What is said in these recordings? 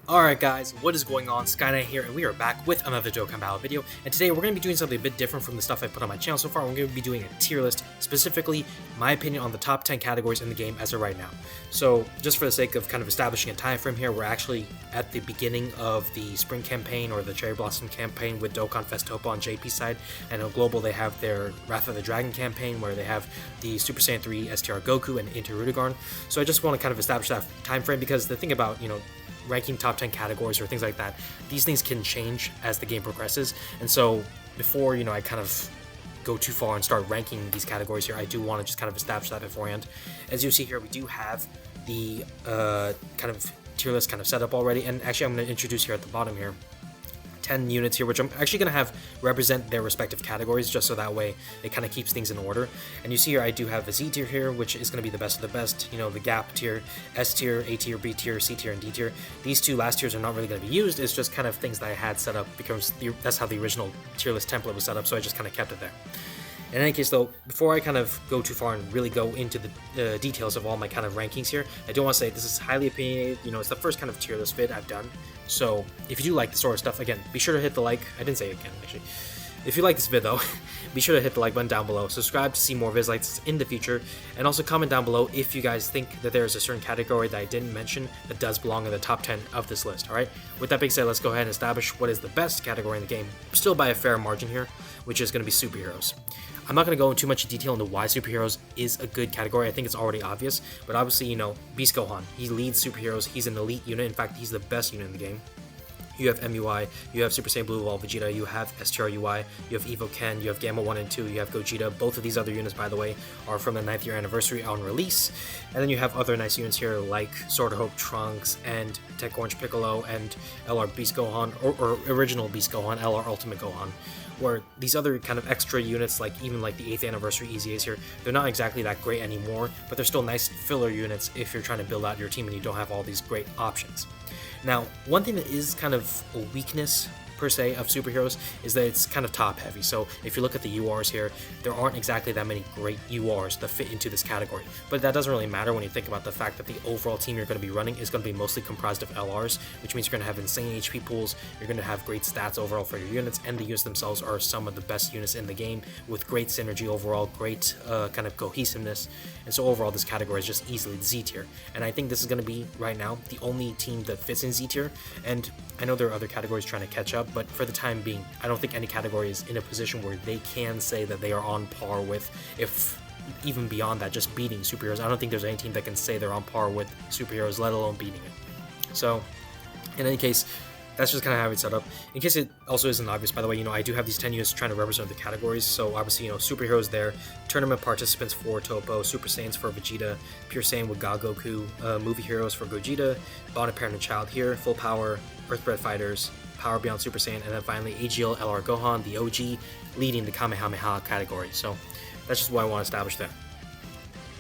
Alright guys, what is going on? Skynet here, and we are back with another Dokkan Battle video, and today we're going to be doing something a bit different from the stuff I put on my channel so far. We're going to be doing a tier list, specifically my opinion on the top 10 categories in the game as of right now. So, just for the sake of kind of establishing a time frame here, we're actually at the beginning of the Spring campaign, or the Cherry Blossom campaign with Dokkan Festopa on JP side, and on Global they have their Wrath of the Dragon campaign, where they have the Super Saiyan 3 STR Goku and Inter-Rudigarn. So I just want to kind of establish that time frame, because the thing about, ranking top 10 categories or things like that, these things can change as the game progresses, and so before I kind of go too far and start ranking these categories here, I do want to just kind of establish that beforehand. As you see here, we do have the kind of tier list kind of set up already, and actually I'm going to introduce here at the bottom here 10 units here, which I'm actually going to have represent their respective categories, just so that way it kind of keeps things in order. And you see here I do have a Z tier here, which is going to be the best of the best, the gap tier, S tier, A tier, B tier, C tier, and D tier. These two last tiers are not really going to be used, it's just kind of things that I had set up, because that's how the original tier list template was set up, so I just kind of kept it there. In any case though, before I kind of go too far and really go into the details of all my kind of rankings here, I do want to say this is highly opinionated. It's the first kind of tier list vid I've done, so if you do like this sort of stuff, again, be sure to hit the like. I didn't say it again, actually. If you like this vid though, be sure to hit the like button down below, subscribe to see more vids like this in the future, and also comment down below if you guys think that there is a certain category that I didn't mention that does belong in the top 10 of this list, alright? With that being said, let's go ahead and establish what is the best category in the game, still by a fair margin here, which is going to be superheroes. I'm not going to go into too much detail into why superheroes is a good category. I think it's already obvious, but obviously, Beast Gohan, he leads superheroes, he's an elite unit, in fact, he's the best unit in the game. You have MUI, you have Super Saiyan Blue Evolved Vegeta, you have STRUI, you have Evo Ken, you have Gamma 1 and 2, you have Gogeta. Both of these other units, by the way, are from the 9th year anniversary on release. And then you have other nice units here like Sword of Hope Trunks and Tech Orange Piccolo and LR Beast Gohan, or original Beast Gohan, LR Ultimate Gohan. Where these other kind of extra units, even like the 8th anniversary EZAs here, they're not exactly that great anymore, but they're still nice filler units if you're trying to build out your team and you don't have all these great options. Now, one thing that is kind of a weakness per se of superheroes is that it's kind of top heavy. So if you look at the URs here, there aren't exactly that many great URs that fit into this category, but that doesn't really matter when you think about the fact that the overall team you're going to be running is going to be mostly comprised of LRs, which means you're going to have insane HP pools, you're going to have great stats overall for your units, and the units themselves are some of the best units in the game with great synergy overall, great kind of cohesiveness, and so overall this category is just easily the Z tier, and I think this is going to be right now the only team that fits in Z tier. And I know there are other categories trying to catch up, but for the time being, I don't think any category is in a position where they can say that they are on par with, if even beyond that, just beating superheroes. I don't think there's any team that can say they're on par with superheroes, let alone beating it. So, in any case, that's just kind of how it's set up. In case it also isn't obvious, by the way, I do have these 10 units trying to represent the categories. So obviously, superheroes there, tournament participants for Topo, Super Saiyans for Vegeta, Pure Saiyan with Goku, movie heroes for Gogeta, Bonded Parent and Child here, Full Power, Earthbred Fighters, Power Beyond Super Saiyan, and then finally AGL LR Gohan, the OG, leading the Kamehameha category. So that's just what I want to establish there.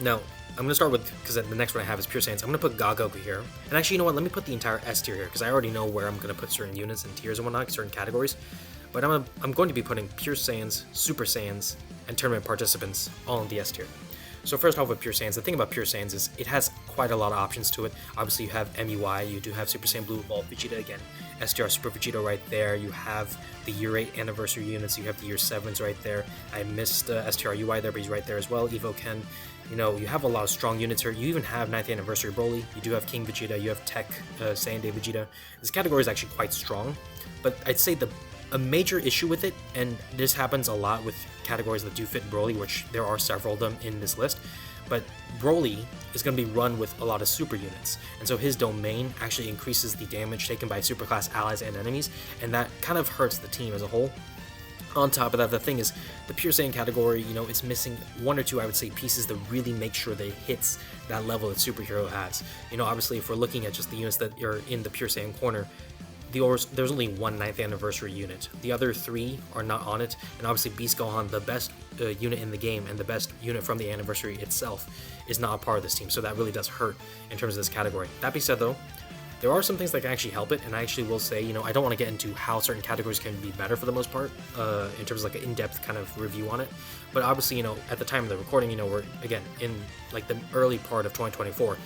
Now, I'm going to start with, because the next one I have is Pure Saiyans. I'm going to put Goku here. And actually, you know what? Let me put the entire S tier here, because I already know where I'm going to put certain units and tiers and whatnot, certain categories. But I'm going to be putting Pure Saiyans, Super Saiyans, and tournament participants all in the S tier. So first off with Pure Saiyans, the thing about Pure Saiyans is it has quite a lot of options to it. Obviously you have MUI, you do have Super Saiyan Blue Evolved Vegeta again, STR Super Vegeta right there, you have the year 8 anniversary units, you have the year 7s right there. I missed STRUI there, but he's right there as well, Evo Ken. You have a lot of strong units here. You even have 9th anniversary Broly, you do have King Vegeta, you have Tech Saiyan Day Vegeta. This category is actually quite strong, but I'd say a major issue with it, and this happens a lot with categories that do fit Broly, which there are several of them in this list, but Broly is going to be run with a lot of super units, and so his domain actually increases the damage taken by superclass allies and enemies, and that kind of hurts the team as a whole. On top of that, the thing is, the Pure Saiyan category, it's missing one or two, I would say, pieces that really make sure that it hits that level that superhero has. Obviously, if we're looking at just the units that are in the Pure Saiyan corner, there's only one 9th anniversary unit. The other 3 are not on it, and obviously Beast Gohan, the best unit in the game and the best unit from the anniversary itself, is not a part of this team, so that really does hurt in terms of this category. That being said though, there are some things that can actually help it, and I actually will say, I don't want to get into how certain categories can be better for the most part, in terms of an in-depth kind of review on it, but obviously, at the time of the recording, we're, again, in the early part of 2024,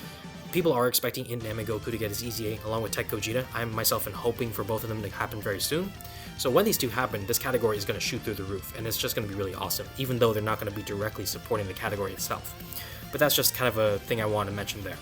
people are expecting In-Name Goku to get his EZA along with Tech Gogeta. I myself am hoping for both of them to happen very soon. So when these two happen, this category is going to shoot through the roof, and it's just going to be really awesome, even though they're not going to be directly supporting the category itself. But that's just kind of a thing I want to mention there.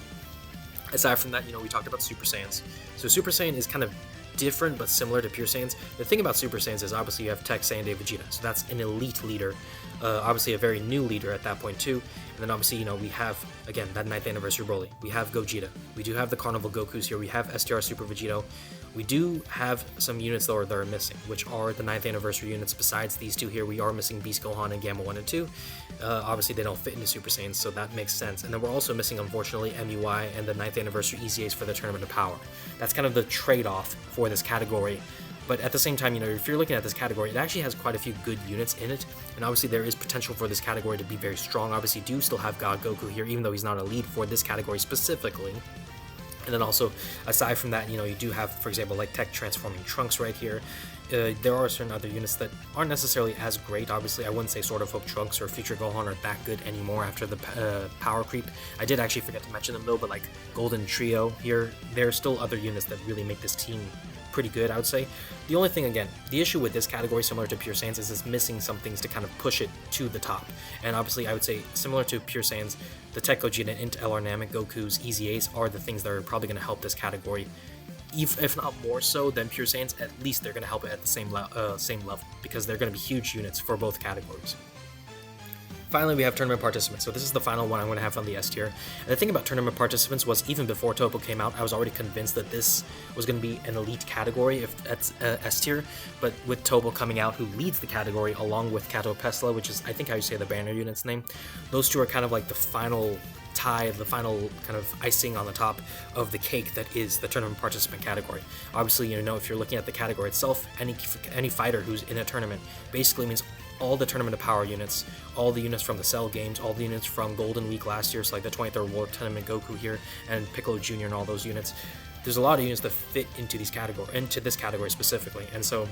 Aside from that, we talked about Super Saiyans. So Super Saiyan is kind of different but similar to Pure Saiyans. The thing about Super Saiyans is obviously you have Tech Saiyan Day Vegeta, so that's an elite leader, obviously a very new leader at that point too. And then obviously we have again that 9th anniversary Broly. We have Gogeta. We do have the Carnival Gokus here. We have STR Super Vegito. We do have some units though that are missing, which are the 9th anniversary units. Besides these two here, we are missing Beast Gohan and Gamma 1 and 2. Obviously they don't fit into Super Saiyans, so that makes sense. And then we're also missing, unfortunately, MUI and the 9th anniversary EZAs for the Tournament of Power. That's kind of the trade-off for this category. But at the same time, if you're looking at this category, it actually has quite a few good units in it, and obviously there is potential for this category to be very strong. Obviously, you do still have God Goku here, even though he's not a lead for this category specifically. And then also, aside from that, you do have, for example, like Tech Transforming Trunks right here. There are certain other units that aren't necessarily as great. Obviously, I wouldn't say Sword of Hope Trunks or Future Gohan are that good anymore after the power creep. I did actually forget to mention them though, but like Golden Trio here, there are still other units that really make this team pretty good, I would say. The only thing, again, the issue with this category, similar to Pure Saiyans, is it's missing some things to kind of push it to the top. And obviously, I would say, similar to Pure Saiyans, the Tech Gogeta and LR Namek Goku's EZAs are the things that are probably going to help this category. If not more so than Pure Saiyans, at least they're going to help it at the same level, because they're going to be huge units for both categories. Finally, we have tournament participants. So this is the final one I'm going to have on the S tier. And the thing about tournament participants was, even before Topo came out, I was already convinced that this was going to be an elite category if that's S tier. But with Topo coming out, who leads the category along with Kato Pesla, which is I think how you say the banner unit's name, those two are kind of like the final tie, the final kind of icing on the top of the cake that is the tournament participant category. Obviously, if you're looking at the category itself, any fighter who's in a tournament basically means all the Tournament of Power units, all the units from the Cell games, all the units from Golden Week last year, so like the 23rd World Tournament Goku here, and Piccolo Jr. and all those units. There's a lot of units that fit into this category specifically, and so,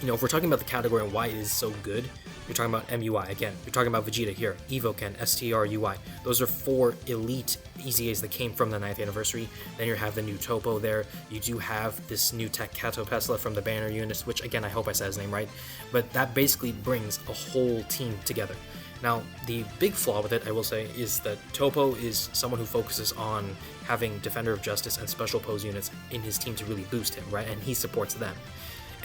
if we're talking about the category and why it is so good, you're talking about MUI again. You're talking about Vegeta here, Evoken, STR, UI. Those are 4 elite EZAs that came from the 9th anniversary. Then you have the new Topo there. You do have this new Tech Kato Pesla from the banner units, which again, I hope I said his name right. But that basically brings a whole team together. Now, the big flaw with it, I will say, is that Topo is someone who focuses on having Defender of Justice and Special Pose units in his team to really boost him, right? And he supports them.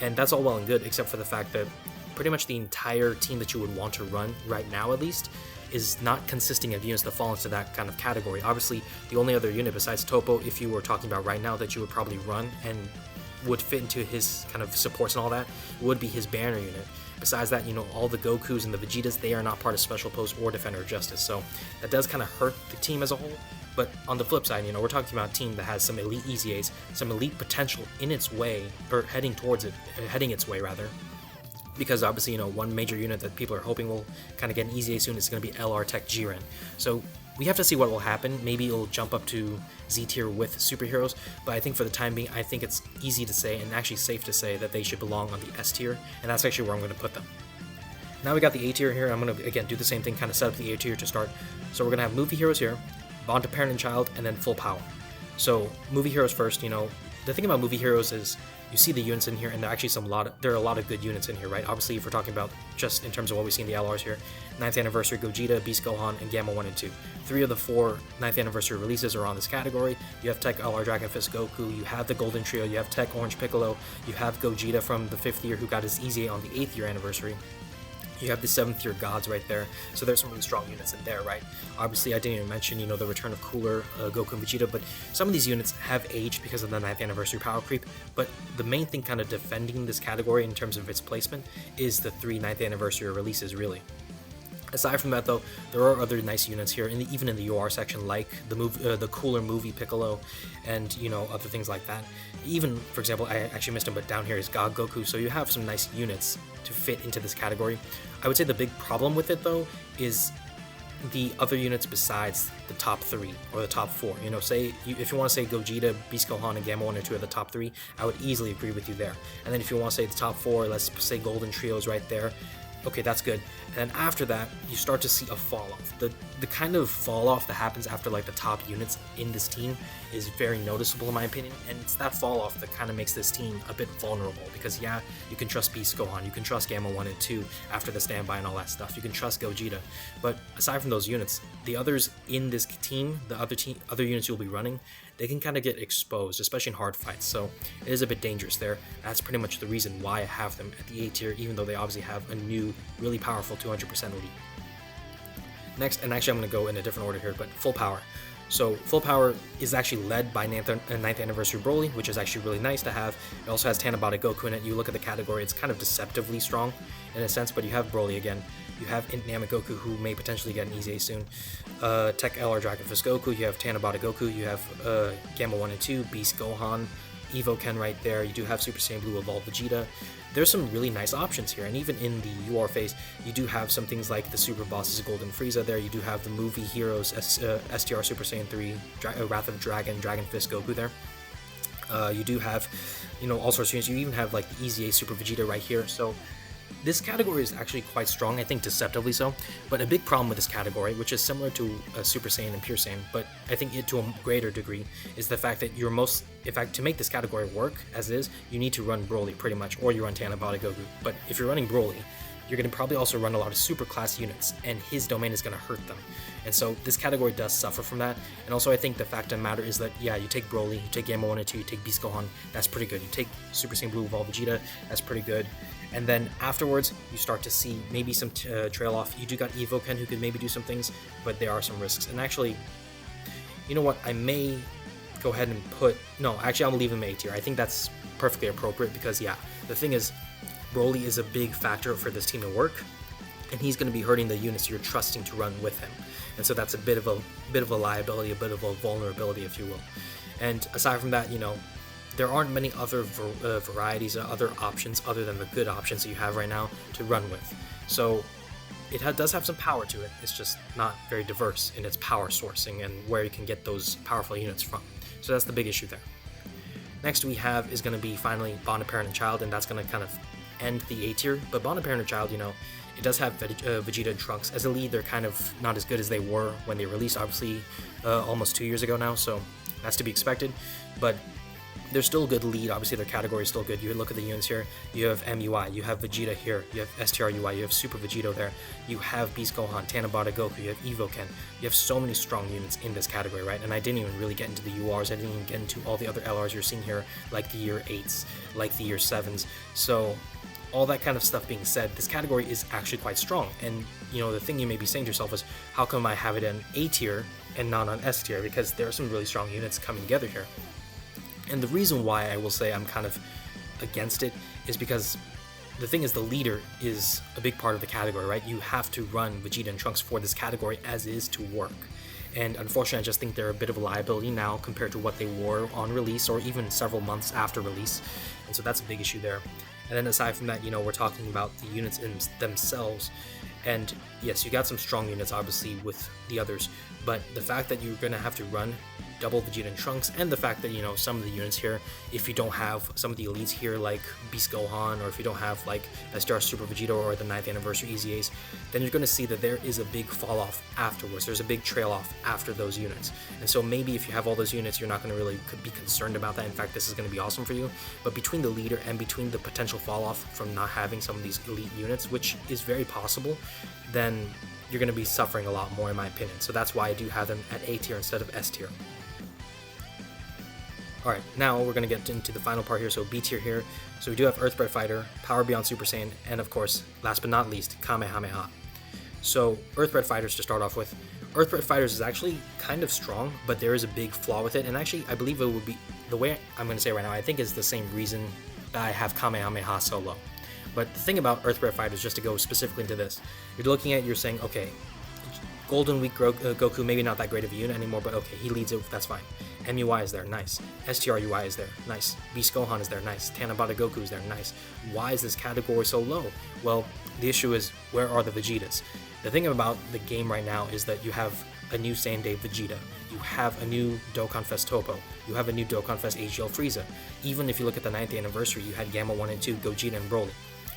And that's all well and good, except for the fact that pretty much the entire team that you would want to run right now, at least, is not consisting of units that fall into that kind of category. Obviously, the only other unit besides Topo, if you were talking about right now, that you would probably run and would fit into his kind of supports and all that, would be his banner unit. Besides that, all the Gokus and the Vegetas, they are not part of Special Pose or Defender of Justice, so that does kind of hurt the team as a whole. But on the flip side, we're talking about a team that has some elite EZAs, some elite potential in its way, or heading its way rather. Because obviously, one major unit that people are hoping will kind of get an EZA soon is going to be LR Tech Jiren. So we have to see what will happen. Maybe it'll jump up to Z tier with superheroes, but I think for the time being, I think it's easy to say and actually safe to say that they should belong on the S tier, and that's actually where I'm going to put them. Now we got the A tier here. I'm going to, again, do the same thing, kind of set up the A tier to start. So we're going to have movie heroes here, Bond to Parent and Child, and then Full Power. So movie heroes first. The thing about movie heroes is you see the units in here, and there are a lot of good units in here, right? Obviously, if we're talking about just in terms of what we see in the LRs here, 9th anniversary Gogeta, Beast Gohan, and Gamma 1 and 2. 3 of the 4 9th anniversary releases are on this category. You have Tech LR Dragon Fist Goku, you have the Golden Trio, you have Tech Orange Piccolo, you have Gogeta from the 5th year who got his EZA on the 8th year anniversary. You have the 7th year gods right there, so there's some really strong units in there, right? Obviously, I didn't even mention, the return of Cooler, Goku and Vegeta, but some of these units have aged because of the 9th anniversary power creep, but the main thing kind of defending this category in terms of its placement is the 3 9th anniversary releases, really. Aside from that, though, there are other nice units here, even in the UR section, like the Cooler Movie Piccolo, and other things like that. Even, for example, I actually missed him, but down here is God Goku. So you have some nice units to fit into this category. I would say the big problem with it, though, is the other units besides the top 3 or the top 4. If you want to say Gogeta, Beast Gohan, and Gamma 1 and 2 are the top 3, I would easily agree with you there. And then if you want to say the top 4, let's say Golden Trio is right there. okay, that's good. And then after that, you start to see a fall off. The kind of fall off that happens after like the top units in this team is very noticeable in my opinion, and it's that fall off that kind of makes this team a bit vulnerable, because yeah, you can trust Beast Gohan, you can trust Gamma 1 and 2 after the standby and all that stuff, you can trust Gogeta, but aside from those units, the others in this team, the other units you'll be running, they can kind of get exposed, especially in hard fights, so it is a bit dangerous there. That's pretty much the reason why I have them at the A tier, even though they obviously have a new, really powerful 200% elite. Next, and actually I'm going to go in a different order here, but full power. So full power is actually led by 9th Anniversary Broly, which is actually really nice to have. It also has Tanabata Goku in it. You look at the category, it's kind of deceptively strong in a sense, but you have Broly again. You have Namek Goku, who may potentially get an easy A soon. Tech LR Dragon Fist Goku, you have Tanabata Goku, you have Gamma 1 and 2, Beast Gohan, Evo Ken right there. You do have Super Saiyan Blue Evolved Vegeta. There's some really nice options here, and even in the UR phase, you do have some things like the Super Bosses Golden Frieza there. You do have the movie heroes STR Super Saiyan 3, Wrath of Dragon, Dragon Fist Goku there. You do have, all sorts of units. You even have like the Easy A Super Vegeta right here. So this category is actually quite strong, I think deceptively so, but a big problem with this category, which is similar to Super Saiyan and Pure Saiyan, but I think it to a greater degree, is the fact that to make this category work as is, you need to run Broly pretty much, or you run Tanabata Goku. But if you're running Broly, you're going to probably also run a lot of super class units, and his domain is going to hurt them. And so this category does suffer from that. And also I think the fact of the matter is that, yeah, you take Broly, you take Gamma 1 and 2, you take Beast Gohan, that's pretty good. You take Super Saiyan Blue Evolved Vegeta, that's pretty good. And then afterwards, you start to see maybe some trail off. You do got Evo Ken, who could maybe do some things, but there are some risks. And actually, you know what, I may go ahead and actually I'm leaving him A tier. I think that's perfectly appropriate because, yeah, the thing is, Broly is a big factor for this team to work, and he's going to be hurting the units you're trusting to run with him. And so that's a bit of a liability, a bit of a vulnerability, if you will. And aside from that, there aren't many other varieties or other options other than the good options that you have right now to run with. So it does have some power to it, it's just not very diverse in its power sourcing and where you can get those powerful units from. So that's the big issue there. Next we have is going to be finally Bond of Parent and Child, and that's going to kind of end the A tier. But Bond of Parent and Child, it does have Vegeta and Trunks. As a lead, they're kind of not as good as they were when they released, obviously almost 2 years ago now, so that's to be expected. But they're still a good lead. Obviously their category is still good. You look at the units here, you have MUI, you have Vegeta here, you have STRUI, you have Super Vegito there, you have Beast Gohan, Tanabata Goku, you have Evo Ken. You have so many strong units in this category, right? And I didn't even really get into the URs, I didn't even get into all the other LRs you're seeing here, like the year 8s, like the year 7s. So all that kind of stuff being said, this category is actually quite strong. And the thing you may be saying to yourself is, how come I have it in A tier and not on S tier? Because there are some really strong units coming together here. And the reason why I will say I'm kind of against it is because the thing is, the leader is a big part of the category, right? You have to run Vegeta and Trunks for this category as is to work. And unfortunately, I just think they're a bit of a liability now compared to what they were on release or even several months after release. And so that's a big issue there. And then aside from that, we're talking about the units in themselves. And yes, you got some strong units obviously with the others, but the fact that you're going to have to run double Vegeta and Trunks, and the fact that some of the units here, if you don't have some of the elites here like Beast Gohan, or if you don't have like STR Super Vegito or the 9th Anniversary Easy A's, then you're going to see that there is a big fall off afterwards. There's a big trail off after those units. And so maybe if you have all those units, you're not going to really be concerned about that. In fact, this is going to be awesome for you. But between the leader and between the potential fall off from not having some of these elite units, which is very possible, then you're going to be suffering a lot more in my opinion. So that's why I do have them at A tier instead of S tier. Alright, now we're going to get into the final part here, so B tier here. So we do have Earthbred Fighter, Power Beyond Super Saiyan, and of course, last but not least, Kamehameha. So Earthbred Fighters to start off with. Earthbred Fighters is actually kind of strong, but there is a big flaw with it, and actually I believe it would be, the way I'm going to say it right now, I think is the same reason that I have Kamehameha so low. But the thing about Earthbred Fighters, just to go specifically into this, you're looking at it, you're saying, okay, Golden Week Goku, maybe not that great of a unit anymore, but okay, he leads it, that's fine. MUI is there, nice. STRUI is there, nice. Beast Gohan is there, nice. Tanabata Goku is there, nice. Why is this category so low? Well, the issue is, where are the Vegetas? The thing about the game right now is that you have a new Saiyan Day Vegeta, you have a new Dokkan Fest Topo, you have a new Dokkan Fest HGL Frieza. Even if you look at the 9th anniversary, you had Gamma 1 and 2, Gogeta and Broly.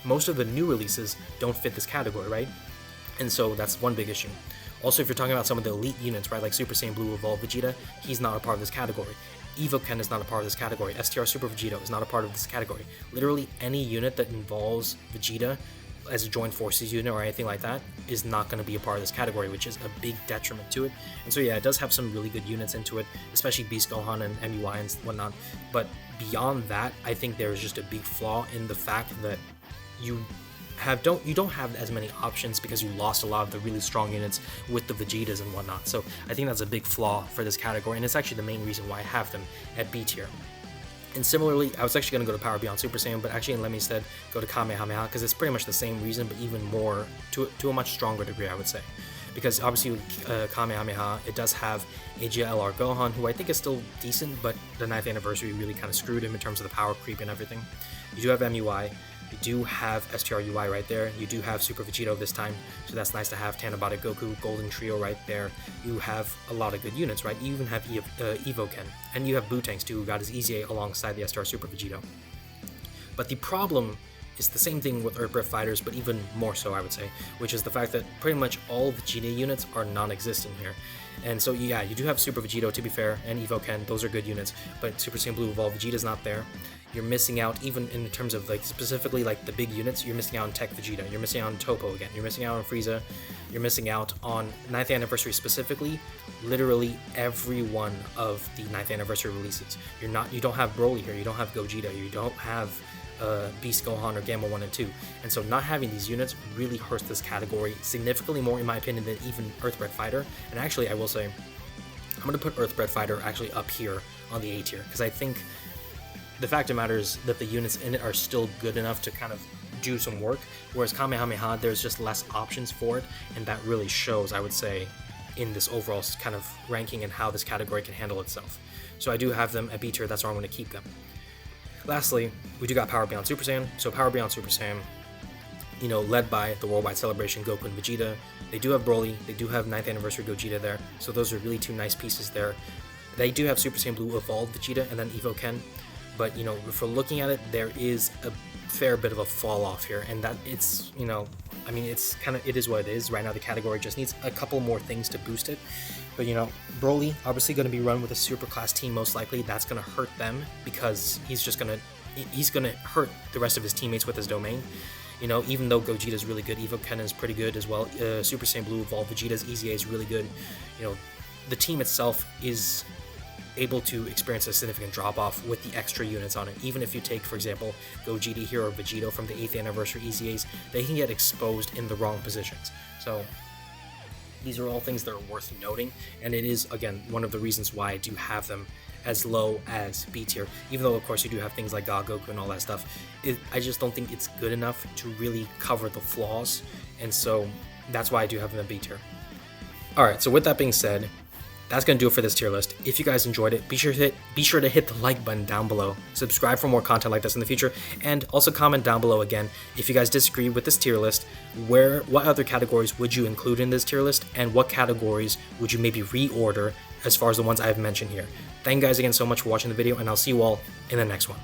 most of the new releases don't fit this category, right? And so that's one big issue. Also, if you're talking about some of the elite units, right, like Super Saiyan Blue Evolved Vegeta, he's not a part of this category. Evoken is not a part of this category. STR Super Vegito is not a part of this category. Literally any unit that involves Vegeta as a joint forces unit or anything like that is not going to be a part of this category, which is a big detriment to it. And so yeah, it does have some really good units into it, especially Beast Gohan and MUI and whatnot. But beyond that, I think there's just a big flaw in the fact that you don't have as many options because you lost a lot of the really strong units with the Vegetas and whatnot. So I think that's a big flaw for this category, and it's actually the main reason why I have them at B tier. And similarly, I was actually going to go to Power Beyond Super Saiyan, but actually let me instead go to Kamehameha, because it's pretty much the same reason, but even more, to a much stronger degree, I would say. Because obviously with Kamehameha, it does have AGLR Gohan, who I think is still decent, but the 9th anniversary really kind of screwed him in terms of the power creep and everything. You do have MUI, you do have STRUI right there, you do have Super Vegito this time, so that's nice to have. Tanabata Goku, Golden Trio right there. You have a lot of good units, right? You even have Evoken, and you have Bootanks too, who got his EZA alongside the STR Super Vegito. But the problem is the same thing with Earthbreath Fighters, but even more so, I would say, which is the fact that pretty much all Vegeta units are non-existent here. And so yeah, you do have Super Vegito, to be fair, and Evoken, those are good units, but Super Saiyan Blue Evolved Vegeta's not there. You're missing out, even in terms of like specifically like the big units, you're missing out on Tech Vegeta, you're missing out on Topo again, you're missing out on Frieza, you're missing out on 9th anniversary specifically, literally every one of the 9th anniversary releases. You don't have Broly here, you don't have Gogeta, you don't have Beast Gohan or Gamma 1 and 2, and so not having these units really hurts this category significantly more, in my opinion, than even Earthbreath Fighter. And actually, I will say, I'm going to put Earthbreath Fighter actually up here on the A tier, because I think the fact of the matter is that the units in it are still good enough to kind of do some work, whereas Kamehameha, there's just less options for it, and that really shows, I would say, in this overall kind of ranking and how this category can handle itself. So I do have them at B tier, that's where I'm going to keep them. Lastly, we do got Power Beyond Super Saiyan. So Power Beyond Super Saiyan, you know, led by the Worldwide Celebration Goku and Vegeta. They do have Broly, they do have 9th anniversary Gogeta there, so those are really two nice pieces there. They do have Super Saiyan Blue Evolved Vegeta and then Evoken, but you know, if we're looking at it, there is a fair bit of a fall off here, and that it's, you know, I mean, it's kind of, it is what it is. Right now the category just needs a couple more things to boost it. But you know, Broly obviously going to be run with a super class team most likely. That's going to hurt them because he's going to hurt the rest of his teammates with his domain. You know, even though Gogeta is really good, Evoken is pretty good as well. Super Saiyan Blue Evolved Vegeta's EZA is really good. You know, the team itself is able to experience a significant drop-off with the extra units on it. Even if you take, for example, Gogeta here or Vegito from the 8th anniversary EZAs, they can get exposed in the wrong positions. So these are all things that are worth noting, and it is, again, one of the reasons why I do have them as low as B tier. Even though, of course, you do have things like God Goku and all that stuff, I just don't think it's good enough to really cover the flaws, and so that's why I do have them in B tier. Alright, so with that being said, that's going to do it for this tier list. If you guys enjoyed it, be sure to hit the like button down below, subscribe for more content like this in the future, and also comment down below again if you guys disagree with this tier list, what other categories would you include in this tier list, and what categories would you maybe reorder as far as the ones I've mentioned here. Thank you guys again so much for watching the video, and I'll see you all in the next one.